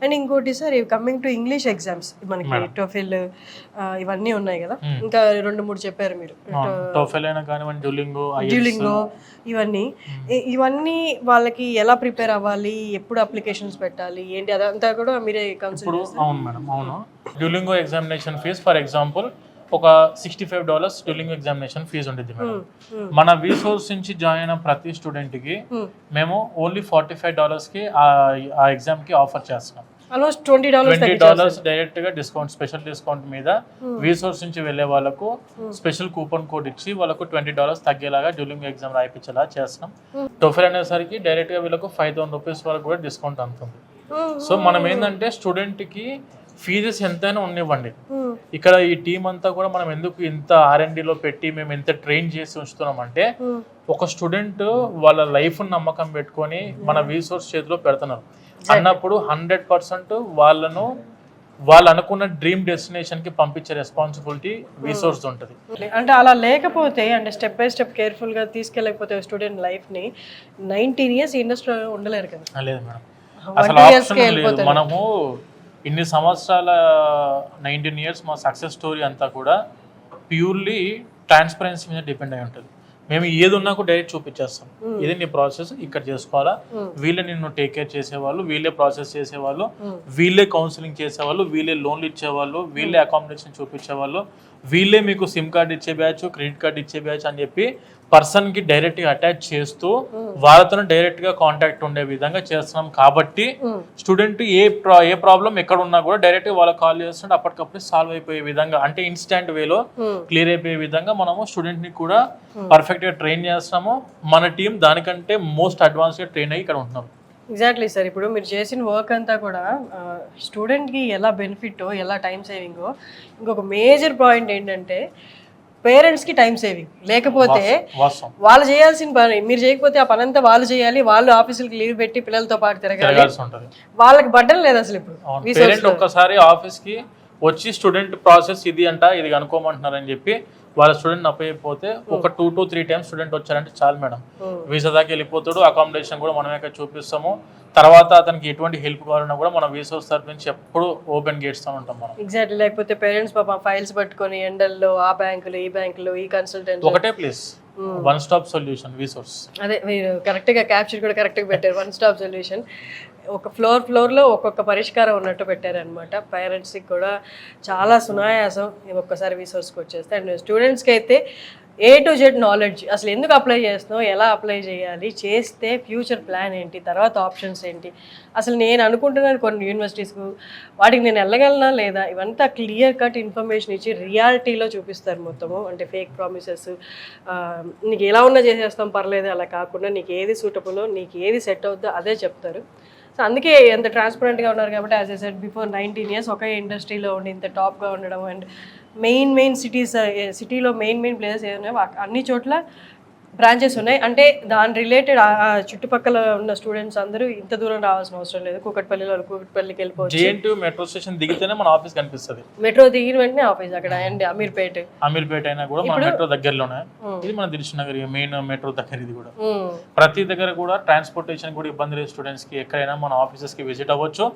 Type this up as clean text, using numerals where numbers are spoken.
And ఇంకోటి sir coming to English exams మనకి TOEFL ఇవన్నీ ఉన్నాయి కదా, ఇంకా 2-3 చెప్పారు మీరు, టోఫెల్ అయినా కానివ్వండి, డ్యూలింగో ఇవన్నీ వాళ్ళకి ఎలా ప్రిపేర్ అవ్వాలి, ఎప్పుడు అప్లికేషన్స్ పెట్టాలి ఏంటి అదంతా కూడా మీరే కన్సిడర్ చేస్తారు? అవును మేడం, అవును. Duolingo examination fee for example ఒక $65 డ్యూలింగో ఎగ్జామినేషన్ ఫీజు ఉంటుంది మేడం. మన విసోర్స్ నుంచి జాయిన్ అయిన ప్రతి స్టూడెంట్ కి మేము ఓన్లీ $45 కి ఆ ఎగ్జామ్ కి ఆఫర్ చేస్తున్నాం. ఆల్మోస్ట్ $20 డైరెక్ట్ గా డిస్కౌంట్, స్పెషల్ డిస్కౌంట్ మీద విసోర్స్ నుంచి వెళ్లే వాళ్ళకు స్పెషల్ కూపన్ కోడ్ ఇచ్చి వాళ్ళకు $20 తగ్గేలాగా డ్యూలింగో ఎగ్జామ్ రాయిపించేలా చేస్తున్నాం. టోఫెల్ అనేసరికి డైరెక్ట్ గా వీళ్ళకు ₹5,000 వరకు కూడా డిస్కౌంట్ అందుతుంది. సో మనం ఏంటంటే స్టూడెంట్ కి ఫీజెస్ ఎంతైనా ఉండనివ్వండి, ఇక్కడ ఈ టీం అంతా కూడా మనం ఎందుకు ఇంత R&Dలో పెట్టి మేము ఎంత ట్రైన్ చేసి ఉంచుతున్నామంటే ఒక స్టూడెంట్ వాళ్ళ లైఫ్ నమ్మకం పెట్టుకొని మన విసోర్స్ చేతిలో పెడుతున్నారు అన్నప్పుడు 100% వాళ్ళను వాళ్ళు అనుకున్న డ్రీమ్ డెస్టినేషన్ కి పంపించే రెస్పాన్సిబిలిటీ విసోర్స్ ఉంటుంది. అంటే అలా లేకపోతే, అంటే స్టెప్ బై స్టెప్ కేర్ఫుల్ గా తీసుకెళ్ళకపోతే స్టూడెంట్ లైఫ్ ని 19 years ఇండస్ట్రీలో ఉండలేరు కదా. లేదు మేడం, అసలు ఆప్షన్ లేదు. మనము ఇన్ని సంవత్సరాల 19 years మా సక్సెస్ స్టోరీ అంతా కూడా ప్యూర్లీ ట్రాన్స్పరెన్సీ మీద డిపెండ్ అయి ఉంటుంది. మేము ఏది ఉన్నా కూడా డైరెక్ట్ చూపించేస్తాం, ఇది నీ ప్రాసెస్ ఇక్కడ చేసుకోవాలా, వీళ్ళే నిన్ను టేక్ కేర్ చేసేవాళ్ళు, వీళ్ళే ప్రాసెస్ చేసేవాళ్ళు, వీళ్ళే కౌన్సిలింగ్ చేసేవాళ్ళు, వీళ్ళే లోన్లు ఇచ్చేవాళ్ళు, వీళ్ళే అకామిడేషన్ చూపించేవాళ్ళు, వీళ్ళే మీకు సిమ్ కార్డ్ ఇచ్చే బ్యాచ్, క్రెడిట్ కార్డ్ ఇచ్చే బ్యాచ్ అని చెప్పి పర్సన్ కి డైరెక్ట్ గా అటాచ్ చేస్తూ వాళ్ళతో డైరెక్ట్ గా కాంటాక్ట్ ఉండే విధంగా చేస్తున్నాం. కాబట్టి స్టూడెంట్ ఏ ప్రాబ్లం ఎక్కడ ఉన్నా కూడా డైరెక్ట్ గా వాళ్ళకి కాల్ చేస్తుంటే అప్పటికప్పుడు సాల్వ్ అయిపోయే విధంగా, అంటే ఇన్స్టాంట్ వేలో క్లియర్ అయిపోయే విధంగా మనము స్టూడెంట్ ని కూడా పర్ఫెక్ట్ గా ట్రైన్ చేస్తున్నాము. మన టీం దానికంటే మోస్ట్ అడ్వాన్స్ గా ట్రైన్ అయ్యి ఇక్కడ ఉంటున్నాం. Exactly sir. ఇప్పుడు మీరు చేసిన వర్క్ అంతా కూడా స్టూడెంట్కి ఎలా బెనిఫిట్, ఎలా టైం సేవింగో, ఇంకొక మేజర్ పాయింట్ ఏంటంటే పేరెంట్స్కి టైం సేవింగ్. లేకపోతే వాళ్ళు చేయాల్సిన పని మీరు చేయకపోతే ఆ పని అంతా వాళ్ళు చేయాలి, వాళ్ళు ఆఫీసులకి లీవ్ పెట్టి పిల్లలతో పాటు తిరగాలి, వాళ్ళకి బడ్డలు లేదు అసలు. ఇప్పుడు ఒక్కసారి ఆఫీస్కి వచ్చి స్టూడెంట్ ప్రాసెస్ ఇది అంట, ఇది కనుక్కోమంటున్నారని చెప్పి వాళ్ళ స్టూడెంట్ అప్పయిపోతే ఒక 2 to 3 times స్టూడెంట్ వచ్చారంటే చాలు మేడం, వీసా దాకా వెళ్ళిపోతాడు. అకామిడేషన్ కూడా మనమే చూపిస్తాము. తర్వాత అతనికి ఎటువంటి హెల్ప్ కావాలన్నా కూడా మన విసోర్స్ తరఫు నుంచి ఎప్పుడు ఓపెన్ గేట్స్ ఉంటాం మనం. ఎగ్జాక్ట్లీ. లేకపోతే పేరెంట్స్ పాపం ఫైల్స్ పట్టుకొని ఎండల్లో ఆ బ్యాంకులు ఈ బ్యాంకులు ఈ కన్సల్టెంట్ ఒకటే ప్లేస్, వన్ స్టాప్ సొల్యూషన్ విసోర్స్. అదే మీరు కరెక్ట్ గా క్యాప్చర్ కూడా కరెక్ట్ గా పెట్టారు, వన్ స్టాప్ సొల్యూషన్. ఒక ఫ్లోర్లో ఒక్కొక్క పరిష్కారం ఉన్నట్టు పెట్టారనమాట. పేరెంట్స్కి కూడా చాలా సునాయాసం ఒక్కసారి విసోర్స్కి వచ్చేస్తే. అండ్ స్టూడెంట్స్కి అయితే A to Z నాలెడ్జ్, అసలు ఎందుకు అప్లై చేస్తున్నావు, ఎలా అప్లై చేయాలి, చేస్తే ఫ్యూచర్ ప్లాన్ ఏంటి, తర్వాత ఆప్షన్స్ ఏంటి, అసలు నేను అనుకుంటున్నాను కొన్ని యూనివర్సిటీస్కు వాటికి నేను వెళ్ళగలనా లేదా, ఇవంతా క్లియర్ కట్ ఇన్ఫర్మేషన్ ఇచ్చి రియాలిటీలో చూపిస్తారు మొత్తము. అంటే ఫేక్ ప్రామిసెస్, నీకు ఎలా ఉన్నా చేసేస్తాం పర్లేదు అలా కాకుండా నీకు ఏది సూటబులో, నీకు ఏది సెట్ అవుద్దో అదే చెప్తారు. సో అందుకే ఎంత ట్రాన్స్పరెంట్గా ఉన్నారు. కాబట్టి as I said before 19 years ఒకే ఇండస్ట్రీలో ఉండి ఇంత టాప్గా ఉండడం, అండ్ మెయిన్ సిటీలో మెయిన్ ప్లేసెస్ ఏమున్నాయో అన్ని చోట్ల బ్రాంచెస్ ఉన్నాయి. అంటే దాని రిలేటెడ్ చుట్టుపక్కల ఉన్న స్టూడెంట్స్ అందరూ ఇంత దూరం రావాల్సిన అవసరం లేదు. కూకట్పల్లికి వెళ్ళిపోవచ్చు. జేఎన్టీ మెట్రో స్టేషన్ దిగితేనే మన ఆఫీస్ కనిపిస్తుంది. మెట్రో దిగిన వెంటనే ఆఫీస్ అక్కడ. అండ్ అమీర్పేట అయినా కూడా మన మెట్రో దగ్గరలోనే. ఇది మన దిల్సుఖ్నగర్ మెయిన్ మెట్రో దగ్గర. ఇది కూడా ప్రతి దగ్గర కూడా ట్రాన్స్పోర్టేషన్ కూడా ఇబ్బంది లేదు స్టూడెంట్స్ కి. ఎక్కడైనా మన ఆఫీసెస్ కి విజిట్ అవ్వచ్చు.